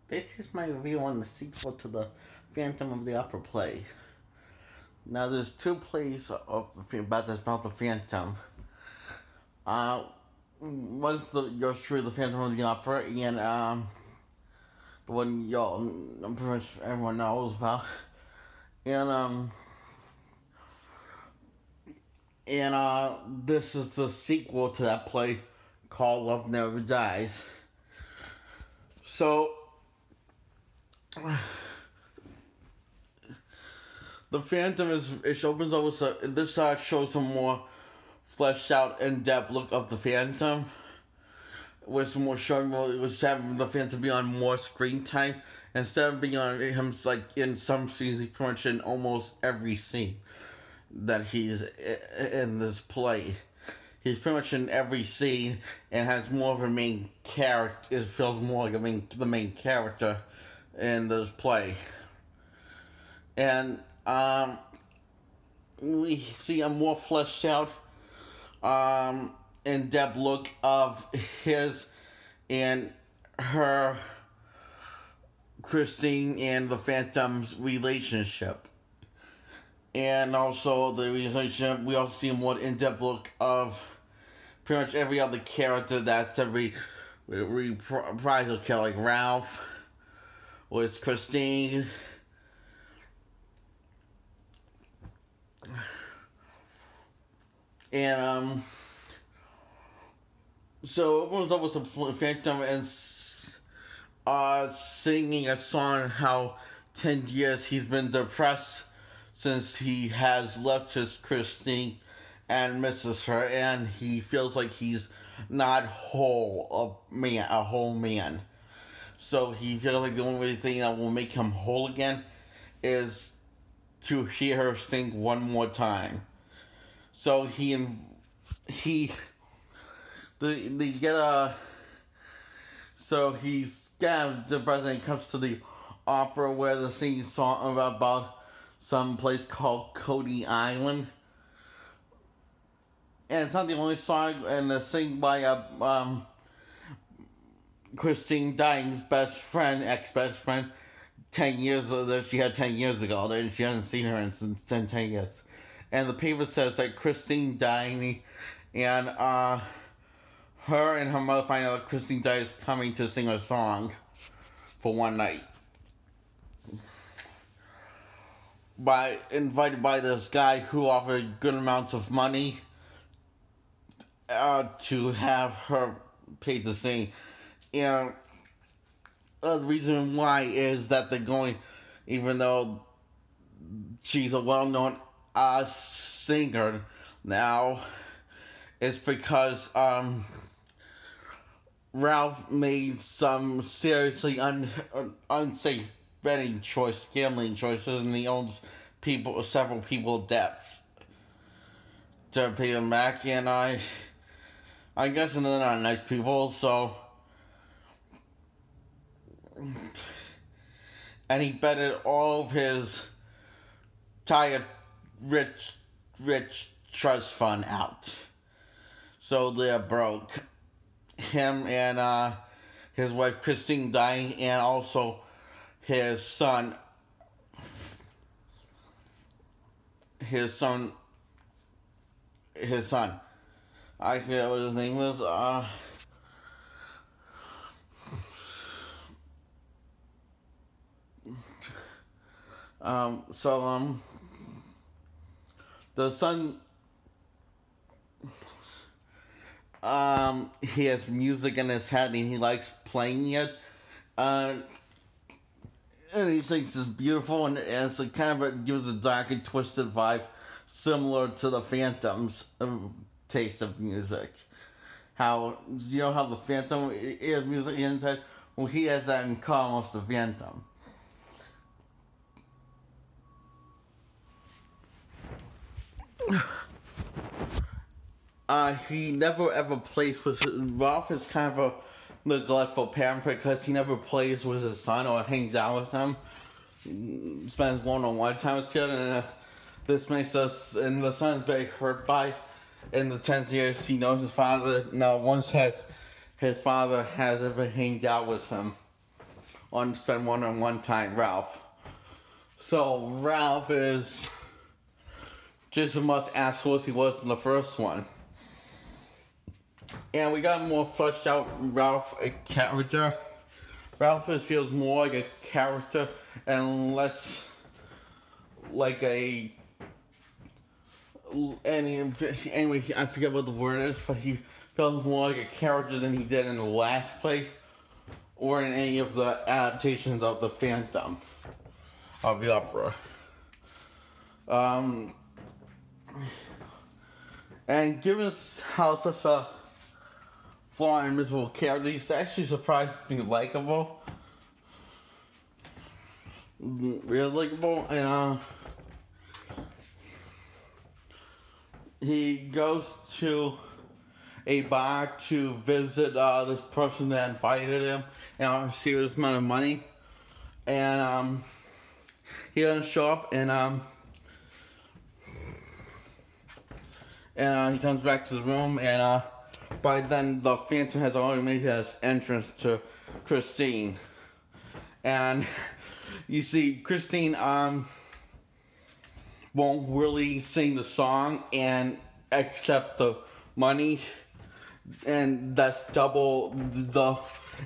This is my review on the sequel to the Phantom of the Opera play. Now, there's two plays about the Phantom. One's yours truly, the Phantom of the Opera, and the one y'all, pretty much everyone knows about, and this is the sequel to that play called Love Never Dies. So, the Phantom it opens up with this shows a more fleshed out, in depth look of the Phantom, with more showing more, was having the Phantom be on more screen time instead of being on him like in some scenes. He's pretty much in almost every scene that he's in this play. He's pretty much in every scene and has more of a main character. It feels more like the main character in this play. And we see a more fleshed out, in-depth look of his and her, Christine, and the Phantom's relationship. And also the relationship, we also see a more in-depth look of pretty much every other character that's a reprisal character, like Ralph, with Christine, and so it was almost a Phantom and singing a song how 10 years he's been depressed since he has left his Christine and misses her, and he feels like he's not a whole man. So he feels like the only thing that will make him whole again is to hear her sing one more time. So so he's the president comes to the opera where the singing song about some place called Coney Island. And it's not the only song, and it's sung by Christine Dying's ex-best friend, 10 years that she had 10 years ago, and she hasn't seen her since 10 years. And the paper says that Christine Dying and her and her mother find out that Christine Dying is coming to sing a song for one night. Invited by this guy who offered good amounts of money to have her paid to sing. And the reason why is that they're going, even though she's a well-known singer now, it's because Ralph made some seriously unsafe gambling choices, and he owes several people debts to pay them back. And I guess they're not nice people, so. And he betted all of his entire rich trust fund out. So they're broke. Him and his wife Christine Dying, and also his son. I forget what his name was. The son, he has music in his head and he likes playing it, and he thinks it's beautiful, and it's it gives a dark and twisted vibe, similar to the Phantom's taste of music. How the Phantom is music in his head? Well, he has that in common with the Phantom. He never ever plays with Ralph is kind of a neglectful parent because he never plays with his son or hangs out with him, spends one-on-one time with him, and this makes us, and the son is very hurt by, in the 10 years he knows his father, his father has ever hanged out with him on spend one-on-one time, Ralph. So Ralph is just as much asshole as he was in the first one. And we got more fleshed out Ralph a character. Ralph feels more like a character and less like a anyway, I forget what the word is, but he feels more like a character than he did in the last play or in any of the adaptations of the Phantom of the opera. And given how such a flawed and miserable character, he's actually surprisingly likable. Real likable, and he goes to a bar to visit this person that invited him and a serious amount of money, and he doesn't show up, and he comes back to the room, and by then the Phantom has already made his entrance to Christine, and you see Christine won't really sing the song and accept the money, and that's double the,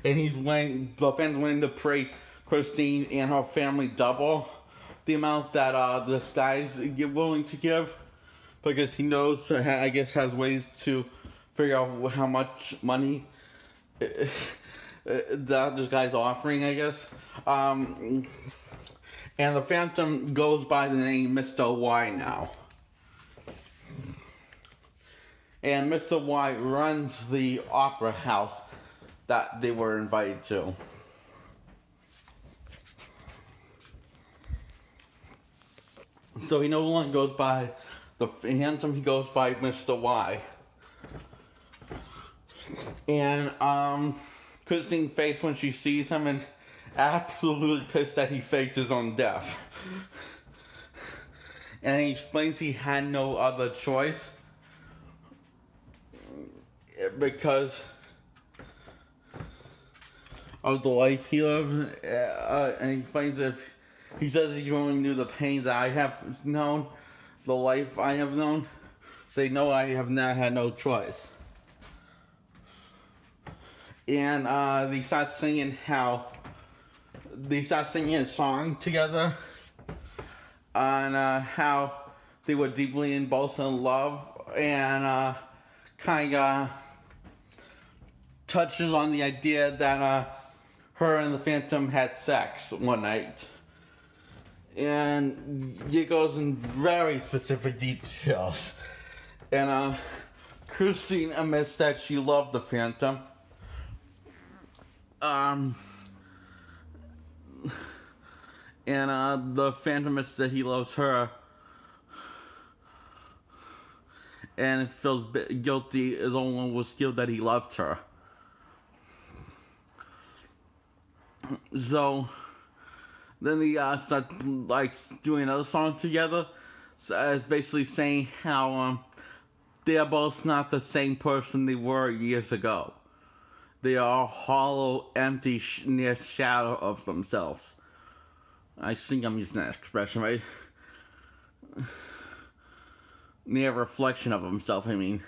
and the Phantom's willing to pay Christine and her family double the amount that this guy's willing to give, because he knows, I guess, has ways to figure out how much money that this guy's offering, I guess. And the Phantom goes by the name Mr. Y now. And Mr. Y runs the opera house that they were invited to. So he no longer goes by the Phantom, he goes by Mr. Y. And Christine's face when she sees him, and absolutely pissed that he faked his own death. And he explains he had no other choice because of the life he lived. And he explains that he says he only knew the pain that I have known, the life I have known. They know I have not had no choice. And they start singing a song together on how they were deeply in both in love, and kind of touches on the idea that her and the Phantom had sex one night. And it goes in very specific details. And Christine admits that she loved the Phantom. And the Phantom admits that he loves her, and feels guilty as only was skilled that he loved her. So then they start like doing another song together. So it's basically saying how they are both not the same person they were years ago. They are a hollow, empty, near shadow of themselves. I think I'm using that expression right. Near reflection of himself, I mean.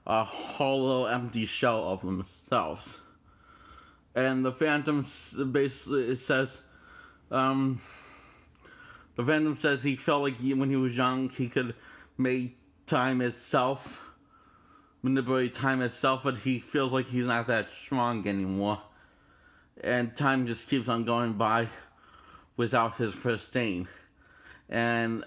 A hollow, empty shell of themselves. And the Phantom basically says, the Phantom says he felt like when he was young, he could make time itself, manipulate time itself, but he feels like he's not that strong anymore. And time just keeps on going by without his Christine. And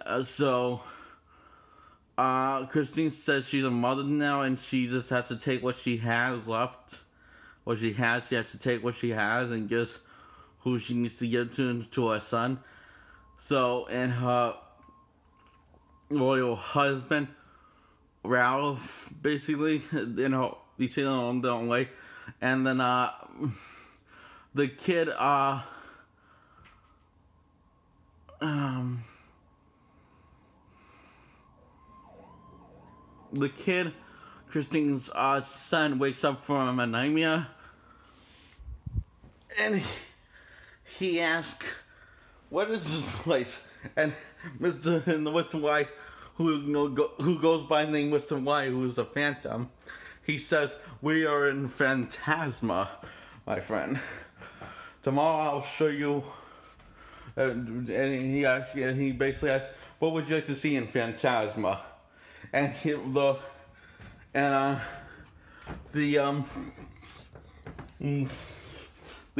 Christine says she's a mother now, and she just has to take what she has left. What she has, she has to take what she has and gives who she needs to give to her son. So, and her loyal husband, Ralph, basically, you know, they say them on their own way. And then, the kid, Christine's son, wakes up from anemia, and he asks, "What is this place?" And Mr. Y, who goes by the name Mr. Y, who is a phantom, he says, "We are in Phantasma, my friend. Tomorrow I'll show you." And he basically asks, "What would you like to see in Phantasma?" And the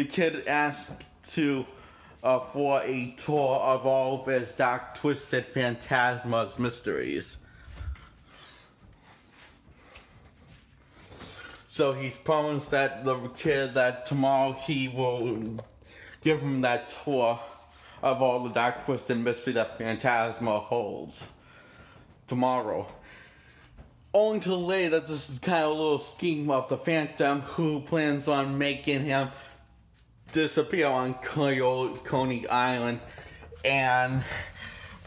kid asked for a tour of all of his dark, twisted Phantasma's mysteries. So he's promised that the kid that tomorrow he will give him that tour of all the dark, twisted mystery that Phantasma holds tomorrow. Only to lay that this is kind of a little scheme of the Phantom, who plans on making him disappear on Coney Island and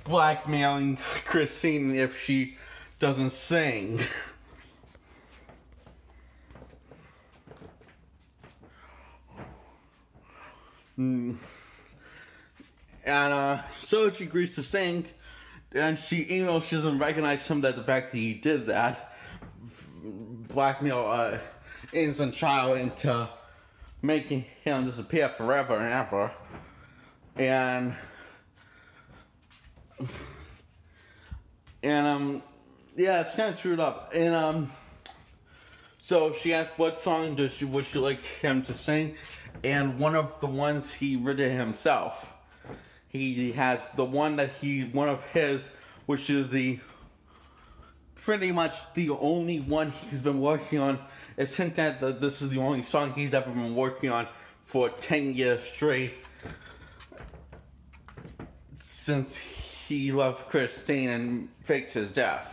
blackmailing Christine if she doesn't sing. And so she agrees to sing, and she doesn't recognize him, that the fact that he did that, blackmail innocent child into making him disappear forever and ever. And yeah, it's kind of screwed up. And so she asked what song would she like him to sing, and one of the ones he written himself. He has one of his, which is pretty much the only one he's been working on. It's hinted that this is the only song he's ever been working on for 10 years straight, since he left Christine and faked his death.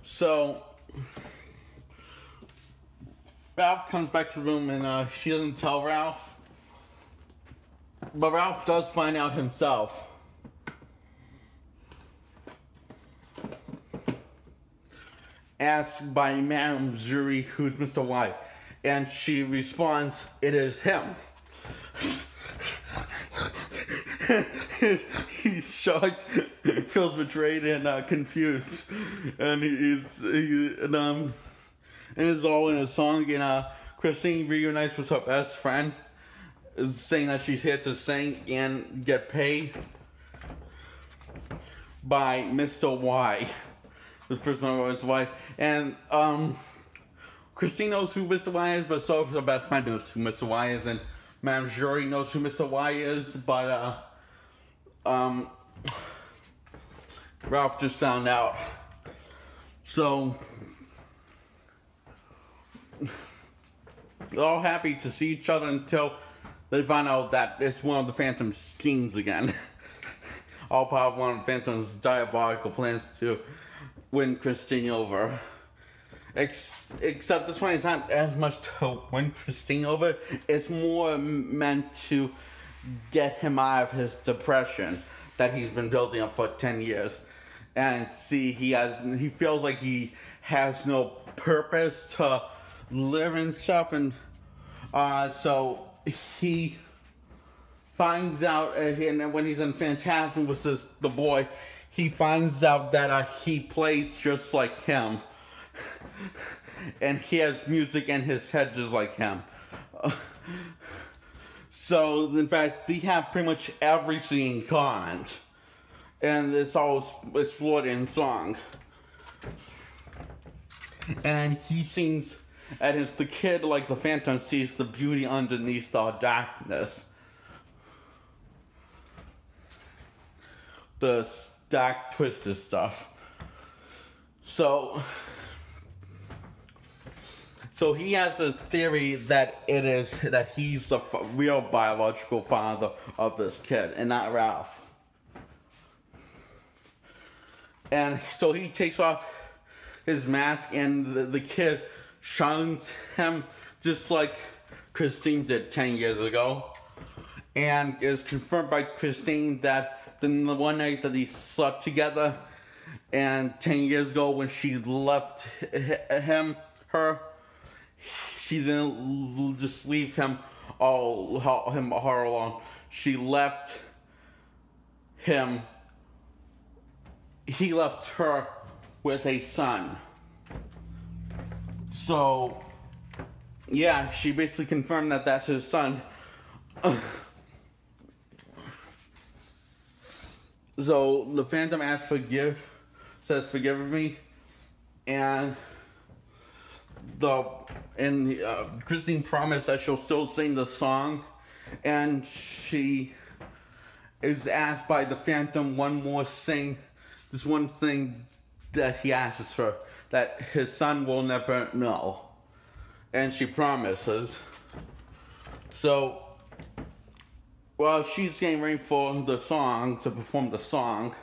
So Ralph comes back to the room, and she doesn't tell Ralph. But Ralph does find out himself. Asked by Madame Zuri, who's Mr. Y, and she responds, "It is him." He's shocked, feels betrayed, and confused, and and it's all in a song. And Christine reunites with her best friend, saying that she's here to sing and get paid by Mr. Y. The first one was Y. And Christine knows who Mr. Y is, but so her best friend knows who Mr. Y is, and Madame Jury knows who Mr. Y is, but Ralph just found out. So they're all happy to see each other until they find out that it's one of the Phantom's schemes again. All part of one of the Phantom's diabolical plans to win Christine over. Except this one is not as much to win Christine over. It's more meant to get him out of his depression that he's been building up for 10 years. And see, he feels like he has no purpose to live and stuff. And so he finds out, and when he's in Phantasm with the boy, he finds out that he plays just like him. And he has music in his head just like him. So, in fact, they have pretty much everything in common. And it's all explored in song. And he sings, and it's the kid, like the Phantom, sees the beauty underneath the darkness. The dark, twisted stuff. So he has a theory that he's the real biological father of this kid, and not Ralph. And so he takes off his mask, and the kid shuns him just like Christine did 10 years ago. And it's confirmed by Christine that the one night that he slept together, and 10 years ago when she left her, she didn't just leave him her alone. She left him. He left her with a son. So, yeah, she basically confirmed that that's his son. So the Phantom says forgive me, and Christine promised that she'll still sing the song, and she is asked by the Phantom this one thing that he asks her, that his son will never know, and she promises. So while she's getting ready for the song, to perform the song,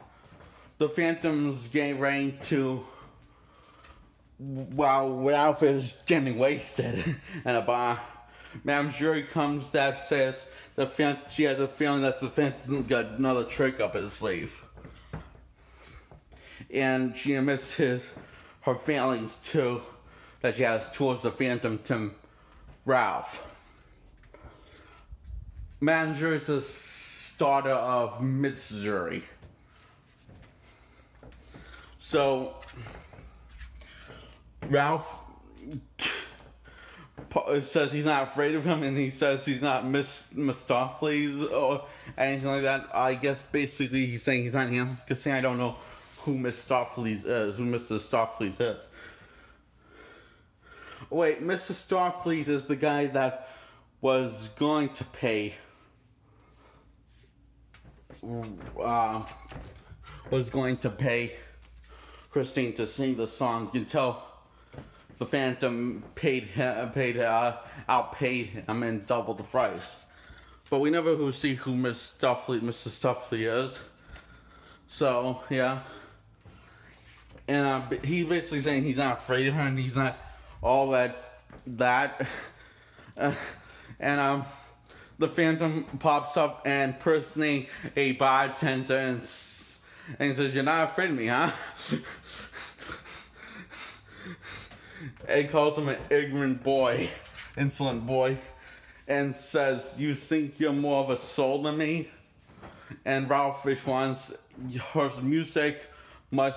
the Phantom's getting ready to, while Ralph is getting wasted in a bar, Madame Jury comes that says she has a feeling that the Phantom's got another trick up his sleeve. And she admits her feelings too, that she has towards the Phantom to Ralph. Madame Jury is the starter of Miss Jury. So Ralph says he's not afraid of him, and he says he's not Mistopheles or anything like that. I guess basically he's saying he's not him, because I don't know who Mistopheles is, who Mr. Mistopheles is. Wait, Mr. Mistopheles is the guy that was going to pay Christine to sing the song until the Phantom outpaid him and doubled the price. But we never see who Mr. Mistopheles is. So yeah, and he's basically saying he's not afraid of her, and he's not all that. And the Phantom pops up and impersonating a bartender and says, "You're not afraid of me, huh?" And calls him an ignorant boy, insolent boy, and says, "You think you're more of a soul than me?" And Ralph responds, your music might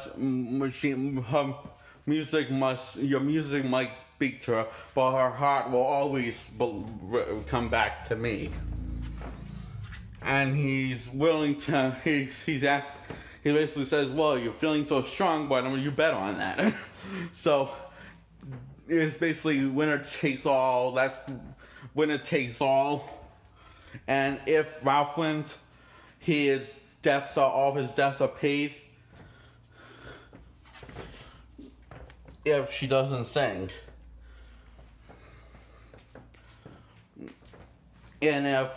speak to her, but her heart will always come back to me. And he's willing to, he basically says, well, you're feeling so strong, but you bet on that. So it's basically winner takes all. That's winner takes all. And if Ralph wins, all his debts are paid. If she doesn't sing. And if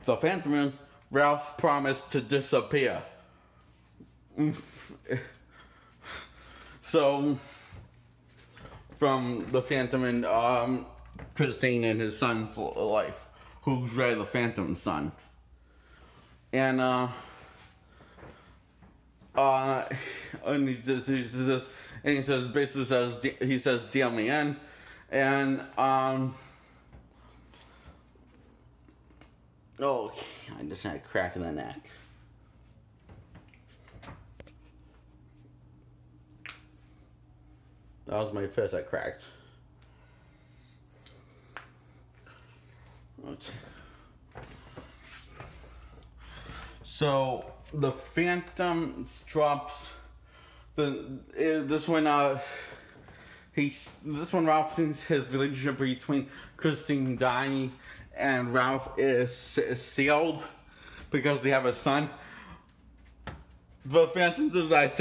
the Phantom wins, Ralph promised to disappear. So, from the Phantom and Christine and his son's life, who's really the Phantom's son. And he says deal me in, and oh, I just had a crack in the neck. That was my fist that cracked. Okay. So the Phantom drops this one Ralph thinks his relationship between Christine dying and Ralph is sealed because they have a son. The Phantom decides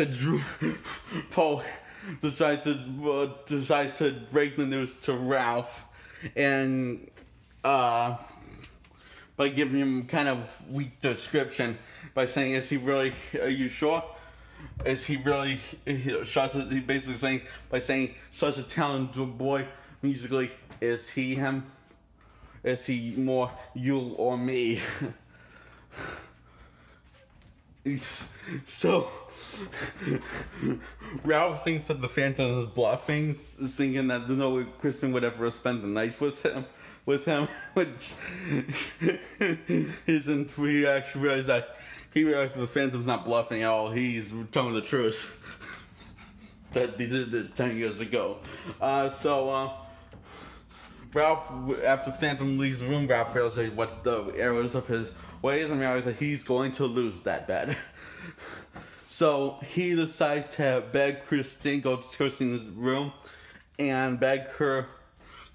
to break the news to Ralph, and by giving him kind of weak description by saying, "Is he really? Are you sure? Is he really?" He basically saying such a talented boy musically. Is he him? Is he more you or me? So, Ralph thinks that the Phantom is bluffing, thinking that no Kristen would ever spend the night with him, which isn't. We actually realized that the Phantom's not bluffing at all. He's telling the truth that he did it 10 years ago. Ralph, after Phantom leaves the room, Ralph realizes what the errors of his ways and realizes that he's going to lose that bet. So he decides to beg Christine, go to Christine's room, and beg her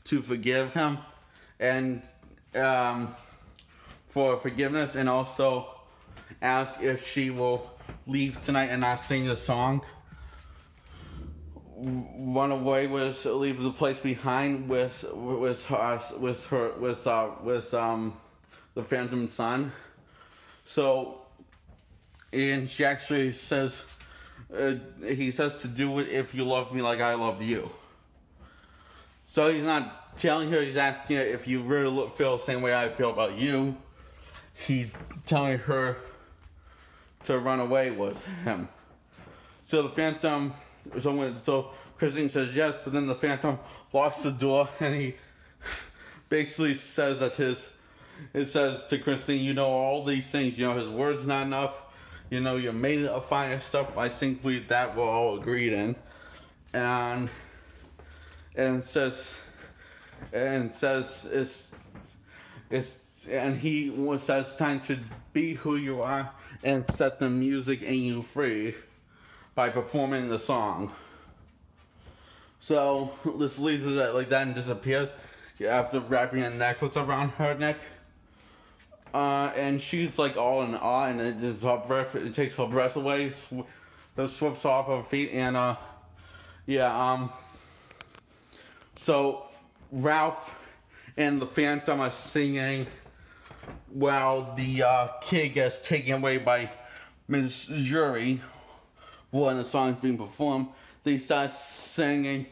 to forgive him, and for forgiveness, and also ask if she will leave tonight and not sing the song. Run away leave the place behind with the Phantom son. So, and she actually says, he says to do it if you love me like I love you. So he's not telling her, he's asking her if you really feel the same way I feel about you. He's telling her to run away with him. So the Phantom, so Christine says yes, but then the Phantom locks the door and he basically says that it says to Christine, you know all these things, you know his word's not enough, you know you're made of fire stuff. I think that we're all agreed in, and says he says time to be who you are and set the music in you free by performing the song. So this leaves it like that and disappears after wrapping a necklace around her neck. And she's like all in awe, and it takes her breath away, slips off her feet, and so Ralph and the Phantom are singing while the kid gets taken away by Miss Jury when the song's being performed. They start singing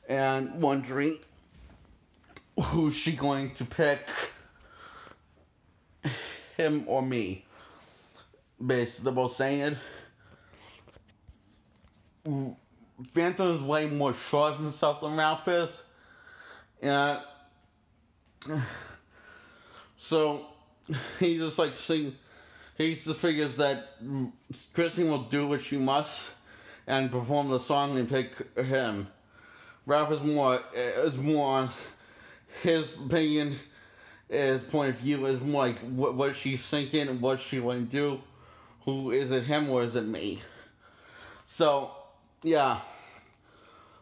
and wondering who's she going to pick, him or me. Basically, they're both saying it. Phantom is way more sure of himself than Ralph is. And so he just he just figures that Christine will do what she must and perform the song and pick him. Ralph is more on his opinion, his point of view is more like what she's thinking and what she want to do. Who is it, him or is it me? So yeah,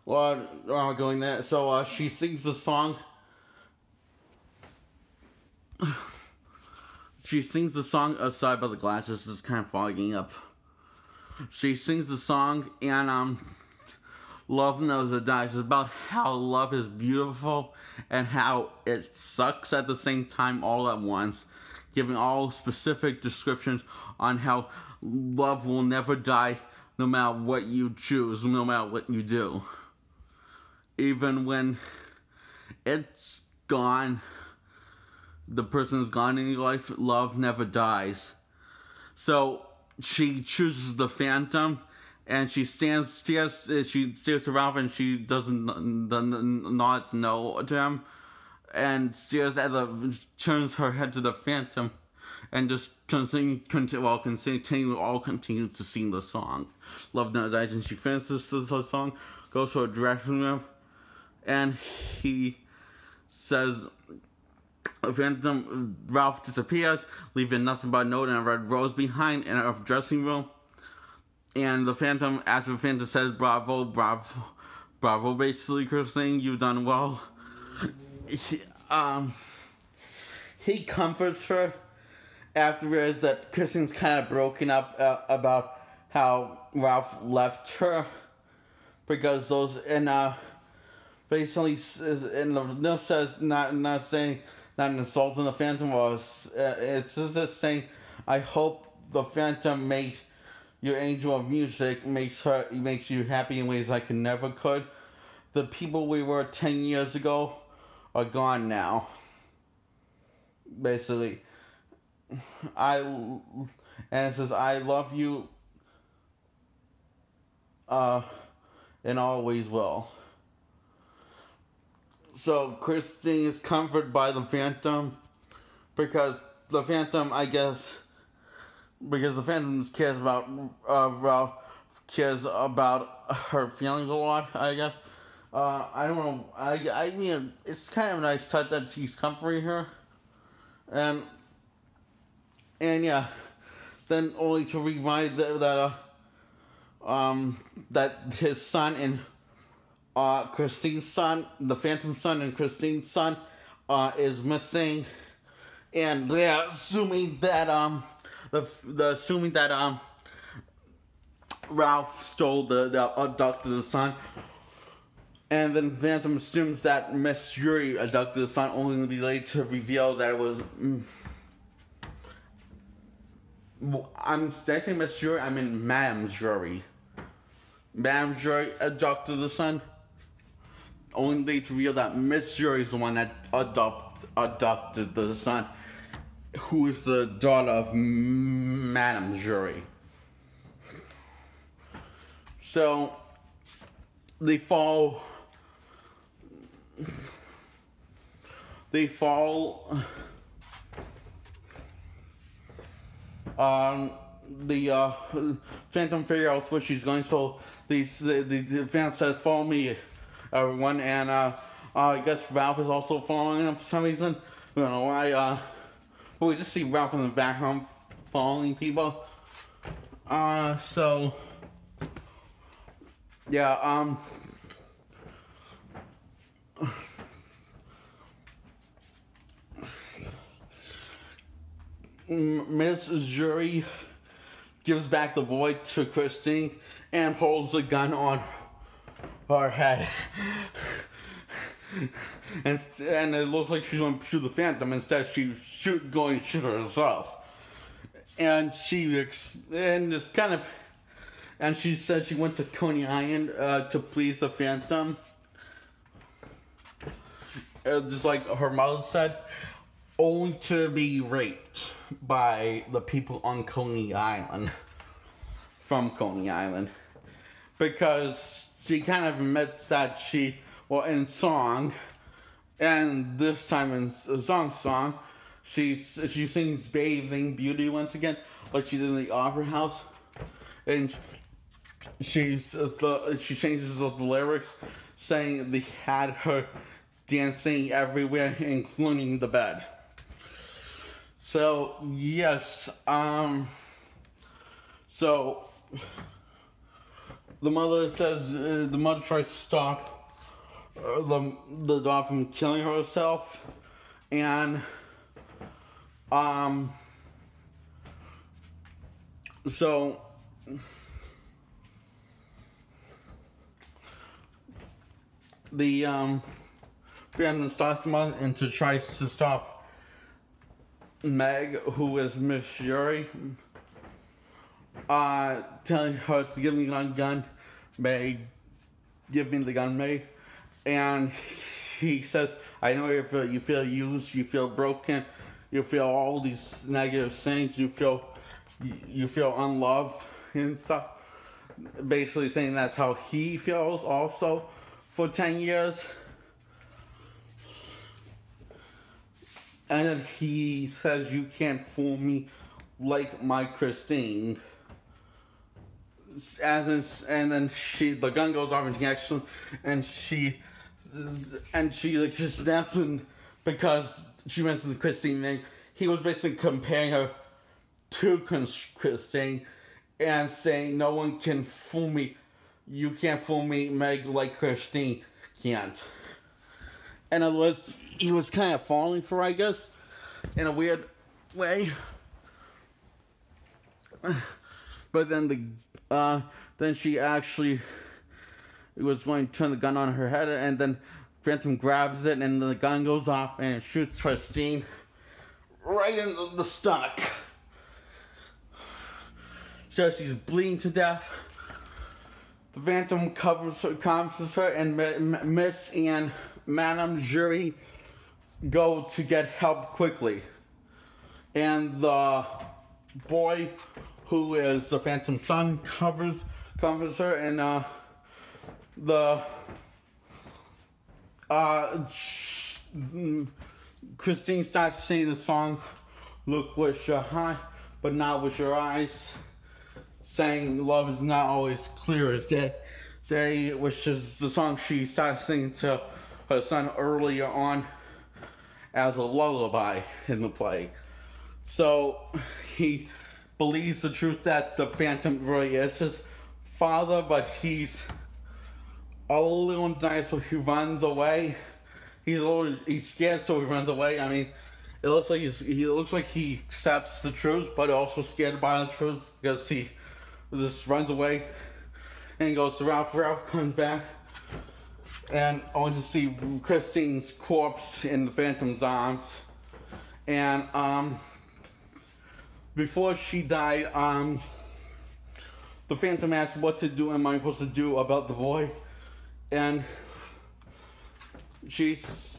well, I'm going there. So she sings the song. She sings the song. Sorry about the glasses, it's kind of fogging up. She sings the song, and Love Never Dies. It's about how love is beautiful and how it sucks at the same time all at once, giving all specific descriptions on how love will never die no matter what you choose, no matter what you do. Even when it's gone, the person's gone in your life, love never dies. So she chooses the Phantom, and she stares around, and she nods no to him, and turns her head to the Phantom, and just continue to sing the song. Love Never Dies, and she finishes the song, goes to a dressing room, and he says, Ralph disappears, leaving nothing but a note and a red rose behind in a dressing room. And the Phantom, after the Phantom says, bravo, basically, Christine, you've done well. He comforts her after realizing that Christine's kind of broken up about how Ralph left her, because those, and basically, and the note says, not insulting the Phantom, it's just saying, I hope the Phantom made your angel of music, makes you happy in ways I never could. The people we were 10 years ago are gone now. Basically, and it says, "I love you, and always will." So Christine is comforted by the Phantom because the Phantom, I guess, because the Phantom cares about her feelings a lot, I guess. I don't know. I mean, it's kind of a nice touch that she's comforting her, and yeah, then only to remind that his son and Christine's son, the Phantom's son and Christine's son, is missing, and they're assuming that assuming that Ralph stole the abducted the son. And then Phantom assumes that Miss Yuri abducted the son, only to be later to reveal that it was. Did I say Miss Yuri? I mean Madame Yuri. Madame Yuri abducted the son, only to reveal that Miss Yuri is the one that abducted the son, who is the daughter of Madame Yuri. So they fall the Phantom figure out where she's going, so the Phantom says, "Follow me, everyone," and I guess Ralph is also following them for some reason. I don't know why, but we just see Ralph in the background following people. So yeah, Miss Yuri gives back the boy to Christine and pulls a gun on her head. and it looks like she's going to shoot the Phantom. Instead, she's going to shoot herself. And she said she went to Coney Island to please the Phantom. Just like her mother said, only to be raped by the people on Coney Island, from Coney Island, because she kind of admits that in song, and this time in song, she sings Bathing Beauty once again, like she did in the Opera House, and she changes the lyrics, saying they had her dancing everywhere, including the bed. So yes, so the mother says the mother tries to stop the dog from killing herself, and so the Phantom starts the mother and tries to stop Meg, who is Miss Yuri, telling her to give me the gun. Meg, give me the gun, Meg. And he says, "I know you feel used, you feel broken, you feel all these negative things, you feel unloved and stuff." Basically saying that's how he feels also for 10 years. And then he says, "You can't fool me like my Christine." And then the gun goes off and she like just snaps, and because she mentions the Christine thing, he was basically comparing her to Christine and saying, "No one can fool me. You can't fool me, Meg, like Christine can't." In other words, he was kind of falling for her, I guess, in a weird way. But then then she actually was going to turn the gun on her head, and then Phantom grabs it, and the gun goes off, and it shoots Christine right in the stomach. So she's bleeding to death. The Phantom comforts her, and Miss and Madame Yuri go to get help quickly. And the boy, who is the Phantom's son, covers her, and Christine starts singing the song, "Look with your heart, but not with your eyes," saying love is not always clear as day, which is the song she starts singing to her son earlier on as a lullaby in the play. So he believes the truth that the Phantom really is his father, but he's a little nice, so he runs away. He's scared, so he runs away. I mean, it looks like he accepts the truth, but also scared by the truth because he just runs away and he goes to Ralph. Ralph comes back, and only to see Christine's corpse in the Phantom's arms. And before she died, the Phantom asked, "What to do? Am I supposed to do about the boy?" And she's